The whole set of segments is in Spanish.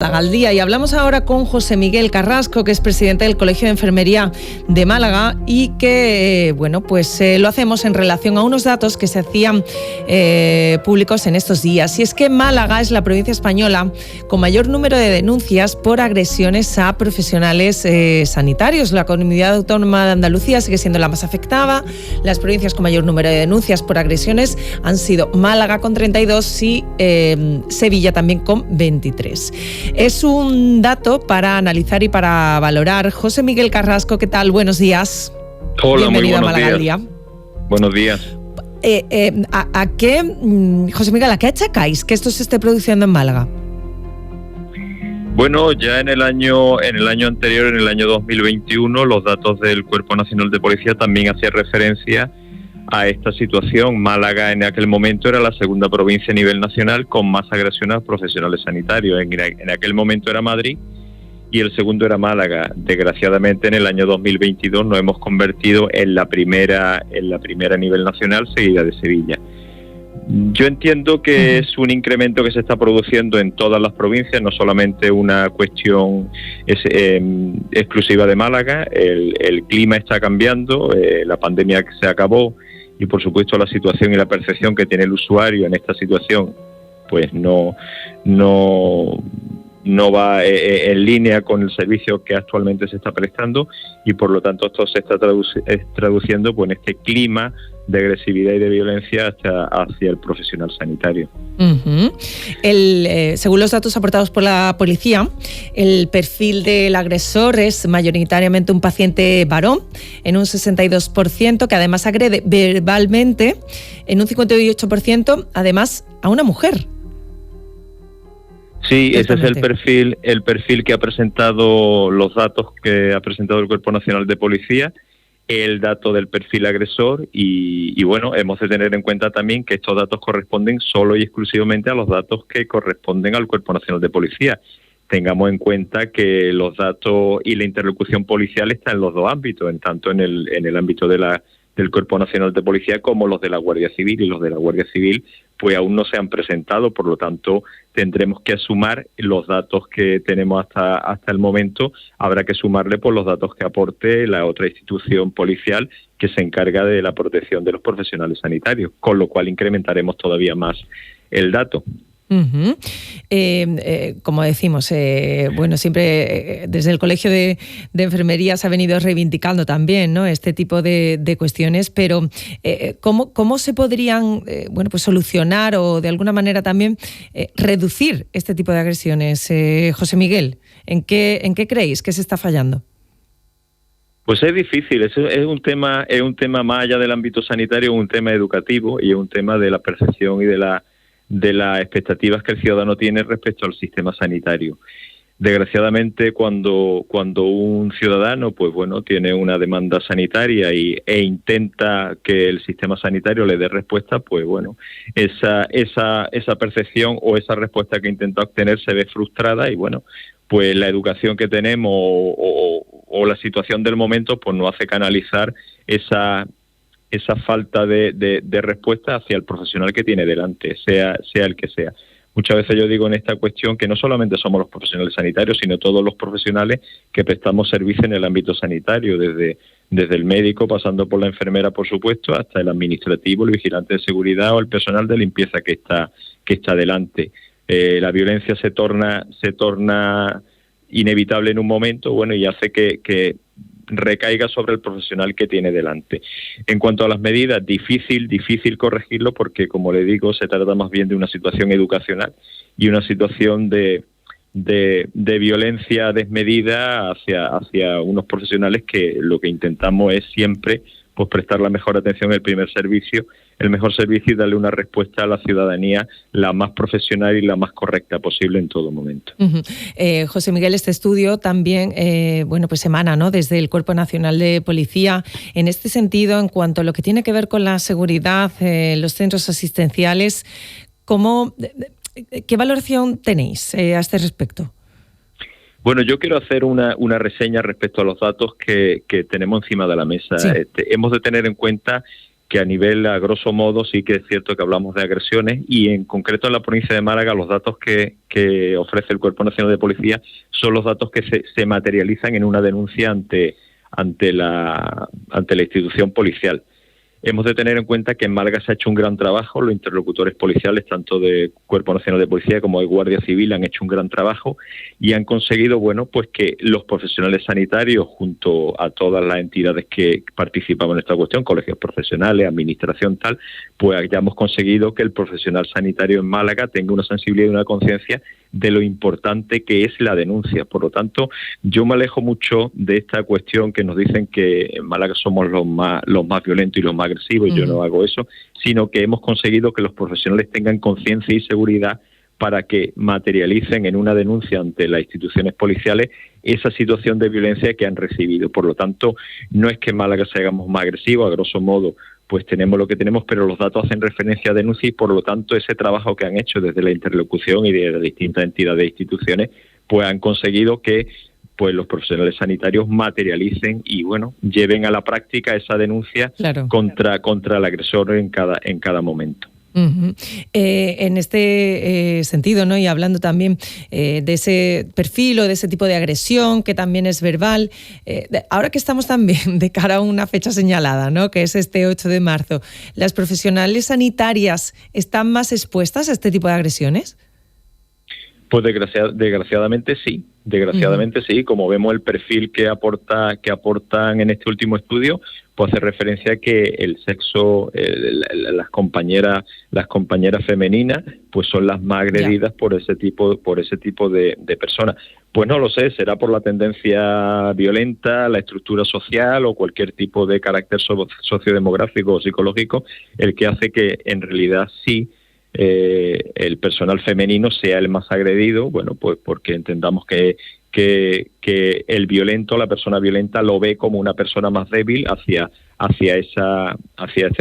Al día, y hablamos ahora con José Miguel Carrasco, que es presidente del Colegio de Enfermería de Málaga, y que lo hacemos en relación a unos datos que se hacían públicos en estos días. Y es que Málaga es la provincia española con mayor número de denuncias por agresiones a profesionales sanitarios. La comunidad autónoma de Andalucía sigue siendo la más afectada. Las provincias con mayor número de denuncias por agresiones han sido Málaga con 32 y Sevilla también con 23. Es un dato para analizar y para valorar. José Miguel Carrasco, ¿qué tal? Buenos días. Hola, bienvenido muy buenos a Málaga días. al día. Buenos días. José Miguel, ¿a qué achacáis que esto se esté produciendo en Málaga? Bueno, ya en el año anterior, en el año 2021, los datos del Cuerpo Nacional de Policía también hacían referencia a esta situación. Málaga en aquel momento era la segunda provincia a nivel nacional con más agresiones a profesionales sanitarios. En aquel momento era Madrid y el segundo era Málaga. Desgraciadamente en el año 2022 nos hemos convertido en la primera a nivel nacional, seguida de Sevilla. Yo entiendo que es un incremento que se está produciendo en todas las provincias, no solamente una cuestión exclusiva de Málaga. El clima está cambiando, la pandemia que se acabó y por supuesto la situación y la percepción que tiene el usuario en esta situación pues no va en línea con el servicio que actualmente se está prestando, y por lo tanto esto se está traduciendo pues, en este clima de agresividad y de violencia hacia el profesional sanitario. Según los datos aportados por la policía, el perfil del agresor es mayoritariamente un paciente varón, en un 62%, que además agrede verbalmente, en un 58%, además a una mujer. Sí, ese es el perfil que ha presentado los datos que ha presentado el Cuerpo Nacional de Policía, el dato del perfil agresor, y bueno, hemos de tener en cuenta también que estos datos corresponden solo y exclusivamente a los datos que corresponden al Cuerpo Nacional de Policía. Tengamos en cuenta que los datos y la interlocución policial está en los dos ámbitos, tanto en el ámbito del Cuerpo Nacional de Policía como los de la Guardia Civil, y los de la Guardia Civil pues aún no se han presentado, por lo tanto tendremos que sumar los datos que tenemos hasta el momento. Habrá que sumarle por los datos que aporte la otra institución policial que se encarga de la protección de los profesionales sanitarios, con lo cual incrementaremos todavía más el dato. Como decimos, siempre desde el Colegio de Enfermería se ha venido reivindicando también, ¿no?, este tipo de cuestiones, pero ¿cómo se podrían solucionar o de alguna manera también reducir este tipo de agresiones? José Miguel, ¿en qué creéis que se está fallando? Pues es difícil, es un tema más allá del ámbito sanitario, un tema educativo y es un tema de la percepción y de las expectativas que el ciudadano tiene respecto al sistema sanitario. Desgraciadamente, cuando un ciudadano tiene una demanda sanitaria e intenta que el sistema sanitario le dé respuesta, esa percepción o esa respuesta que intenta obtener se ve frustrada, y pues la educación que tenemos o la situación del momento pues no hace canalizar esa falta de respuesta hacia el profesional que tiene delante, sea el que sea. Muchas veces yo digo en esta cuestión que no solamente somos los profesionales sanitarios, sino todos los profesionales que prestamos servicio en el ámbito sanitario, desde el médico, pasando por la enfermera, por supuesto, hasta el administrativo, el vigilante de seguridad o el personal de limpieza que está delante. La violencia se torna inevitable en un momento, y hace que recaiga sobre el profesional que tiene delante. En cuanto a las medidas, difícil corregirlo, porque, como le digo, se trata más bien de una situación educacional y una situación de violencia desmedida hacia unos profesionales que lo que intentamos es siempre pues prestar la mejor atención, el mejor servicio y darle una respuesta a la ciudadanía la más profesional y la más correcta posible en todo momento. José Miguel, este estudio también emana, ¿no?, desde el Cuerpo Nacional de Policía. En este sentido, en cuanto a lo que tiene que ver con la seguridad en los centros asistenciales, ¿qué valoración tenéis a este respecto? Bueno, yo quiero hacer una reseña respecto a los datos que tenemos encima de la mesa. Sí. Hemos de tener en cuenta a nivel, a grosso modo, sí que es cierto que hablamos de agresiones, y en concreto en la provincia de Málaga los datos que ofrece el Cuerpo Nacional de Policía son los datos que se materializan en una denuncia ante la institución policial. Hemos de tener en cuenta que en Málaga se ha hecho un gran trabajo, los interlocutores policiales, tanto de Cuerpo Nacional de Policía como de Guardia Civil, han hecho un gran trabajo y han conseguido, bueno, pues que los profesionales sanitarios, junto a todas las entidades que participan en esta cuestión, colegios profesionales, administración, tal, pues hayamos conseguido que el profesional sanitario en Málaga tenga una sensibilidad y una conciencia de lo importante que es la denuncia. Por lo tanto, yo me alejo mucho de esta cuestión que nos dicen que en Málaga somos los más violentos y los más agresivos, y yo no hago eso, sino que hemos conseguido que los profesionales tengan conciencia y seguridad para que materialicen en una denuncia ante las instituciones policiales esa situación de violencia que han recibido. Por lo tanto, no es que en Málaga seamos más agresivos, a grosso modo, pues tenemos lo que tenemos, pero los datos hacen referencia a denuncia y, por lo tanto, ese trabajo que han hecho desde la interlocución y de distintas entidades e instituciones, pues han conseguido que pues los profesionales sanitarios materialicen y, bueno, lleven a la práctica esa denuncia contra el agresor en cada momento. Uh-huh. En este sentido, ¿no? Y hablando también de ese perfil o de ese tipo de agresión que también es verbal, ahora que estamos también de cara a una fecha señalada, ¿no? Que es este 8 de marzo, ¿las profesionales sanitarias están más expuestas a este tipo de agresiones? Pues desgraciadamente sí. Desgraciadamente sí, como vemos el perfil que aportan en este último estudio, pues hace referencia a que el sexo, las compañeras femeninas, pues son las más agredidas por ese tipo de personas. Pues no lo sé, será por la tendencia violenta, la estructura social o cualquier tipo de carácter sociodemográfico o psicológico el que hace que en realidad sí el personal femenino sea el más agredido, bueno, pues porque entendamos que el violento, la persona violenta, lo ve como una persona más débil hacia esa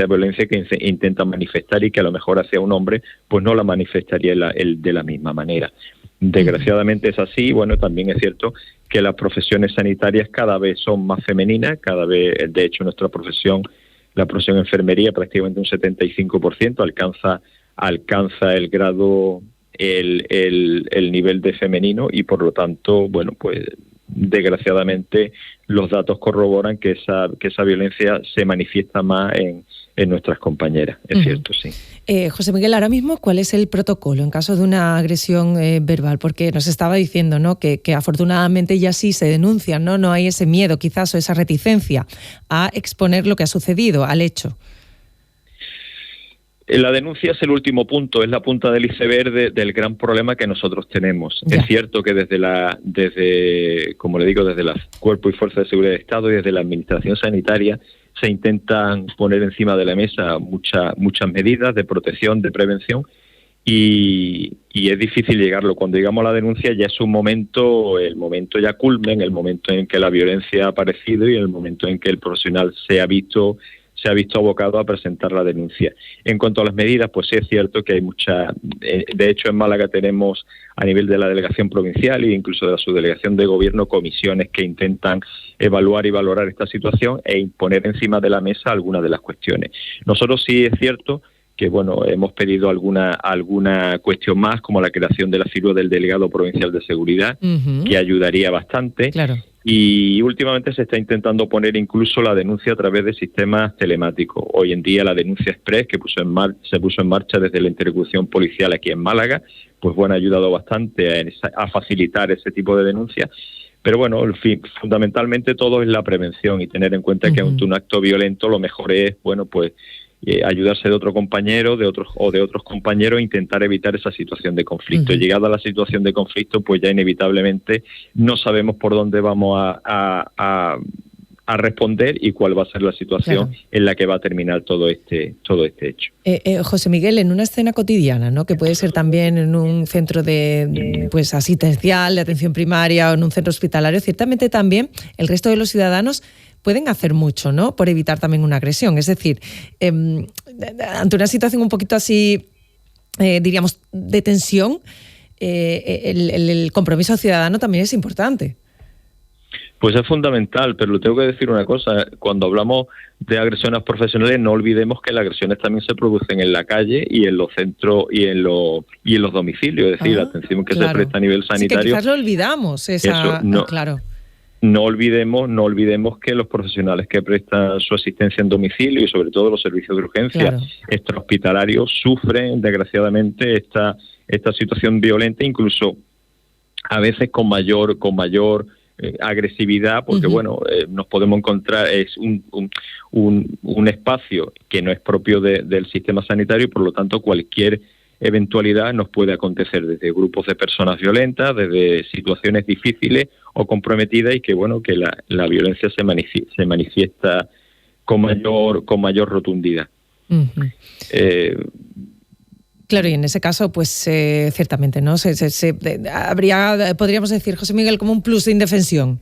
violencia que intenta manifestar, y que a lo mejor hacia un hombre pues no la manifestaría de la misma manera. Desgraciadamente es así. Bueno, también es cierto que las profesiones sanitarias cada vez son más femeninas, cada vez, de hecho, nuestra profesión, la profesión de enfermería, prácticamente un 75% alcanza el grado, el nivel de femenino, y por lo tanto, bueno, pues desgraciadamente los datos corroboran que esa violencia se manifiesta más en nuestras compañeras, es cierto, sí. José Miguel, ahora mismo, ¿cuál es el protocolo en caso de una agresión verbal? Porque nos estaba diciendo, ¿no?, que afortunadamente ya sí se denuncian, ¿no? No hay ese miedo quizás o esa reticencia a exponer lo que ha sucedido, al hecho. La denuncia es el último punto, es la punta del iceberg del gran problema que nosotros tenemos. Ya. Es cierto que desde como le digo, desde los cuerpos y fuerzas de seguridad del Estado y desde la administración sanitaria se intentan poner encima de la mesa muchas medidas de protección, de prevención, y es difícil llegarlo. Cuando llegamos a la denuncia ya es el momento ya culmen, el momento en que la violencia ha aparecido y el momento en que el profesional se ha visto abocado a presentar la denuncia. En cuanto a las medidas, pues sí es cierto que hay muchas. De hecho, en Málaga tenemos, a nivel de la delegación provincial e incluso de la subdelegación de gobierno, comisiones que intentan evaluar y valorar esta situación e imponer encima de la mesa algunas de las cuestiones. Nosotros sí es cierto que, bueno, hemos pedido alguna cuestión más, como la creación de la figura del delegado provincial de seguridad, que ayudaría bastante. Claro. Y últimamente se está intentando poner incluso la denuncia a través de sistemas telemáticos. Hoy en día la denuncia express, que se puso en marcha desde la interlocución policial aquí en Málaga, pues bueno, ha ayudado bastante a facilitar ese tipo de denuncias. Pero bueno, fundamentalmente todo es la prevención y tener en cuenta que ante un acto violento lo mejor es, bueno, pues ayudarse de otro compañero, de otros compañeros, e intentar evitar esa situación de conflicto. Llegada a la situación de conflicto, pues ya inevitablemente no sabemos por dónde vamos a responder y cuál va a ser la situación en la que va a terminar todo este hecho. José Miguel, en una escena cotidiana, ¿no?, que puede ser también en un centro pues asistencial, de atención primaria, o en un centro hospitalario, ciertamente también el resto de los ciudadanos pueden hacer mucho, ¿no?, por evitar también una agresión. Es decir, ante una situación un poquito así, diríamos, de tensión, el compromiso ciudadano también es importante. Pues es fundamental, pero le tengo que decir una cosa: cuando hablamos de agresiones profesionales, no olvidemos que las agresiones también se producen en la calle y en los centros y en los domicilios, es decir, la atención que se presta a nivel sanitario. Sí, que quizás lo olvidamos, claro. No olvidemos que los profesionales que prestan su asistencia en domicilio y sobre todo los servicios de urgencia extrahospitalarios sufren desgraciadamente esta situación violenta, incluso a veces con mayor agresividad, porque nos podemos encontrar, es un espacio que no es propio del sistema sanitario y por lo tanto cualquier eventualidad nos puede acontecer, desde grupos de personas violentas, desde situaciones difíciles o comprometidas, y que la violencia se manifiesta con mayor rotundidad. Claro, y en ese caso, pues ciertamente, ¿no? Podríamos decir, José Miguel, como un plus de indefensión.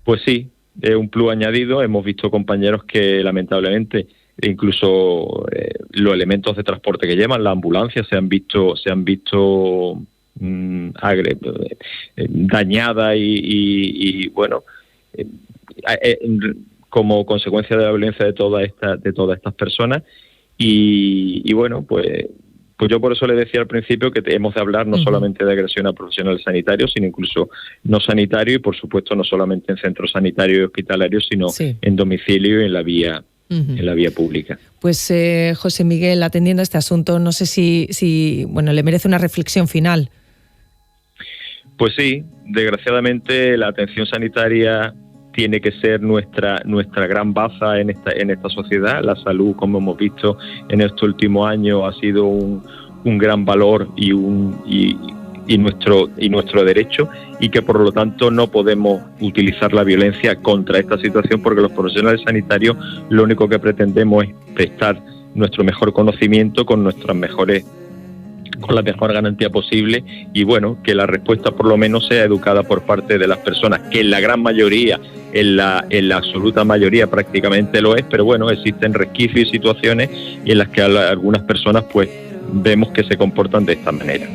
Pues sí, es un plus añadido. Hemos visto compañeros que lamentablemente incluso los elementos de transporte que llevan, la ambulancia, se han visto dañada como consecuencia de la violencia de todas estas personas. Y pues yo por eso le decía al principio que hemos de hablar no solamente de agresión a profesionales sanitarios, sino incluso no sanitarios, y por supuesto no solamente en centros sanitarios y hospitalarios, sino en domicilio y en la vía pública. Pues José Miguel, atendiendo a este asunto, no sé si le merece una reflexión final. Pues sí, desgraciadamente la atención sanitaria tiene que ser nuestra gran baza en esta sociedad. La salud, como hemos visto en estos últimos años, ha sido un gran valor y nuestro derecho, y que por lo tanto no podemos utilizar la violencia contra esta situación, porque los profesionales sanitarios lo único que pretendemos es prestar nuestro mejor conocimiento con la mejor garantía posible, y que la respuesta por lo menos sea educada por parte de las personas, que en la gran mayoría, en la absoluta mayoría prácticamente lo es, pero existen resquicios y situaciones en las que algunas personas pues vemos que se comportan de esta manera.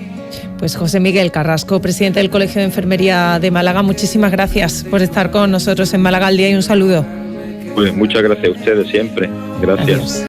Pues José Miguel Carrasco, presidente del Colegio de Enfermería de Málaga, muchísimas gracias por estar con nosotros en Málaga al Día, y un saludo. Pues muchas gracias a ustedes siempre. Gracias. Adiós.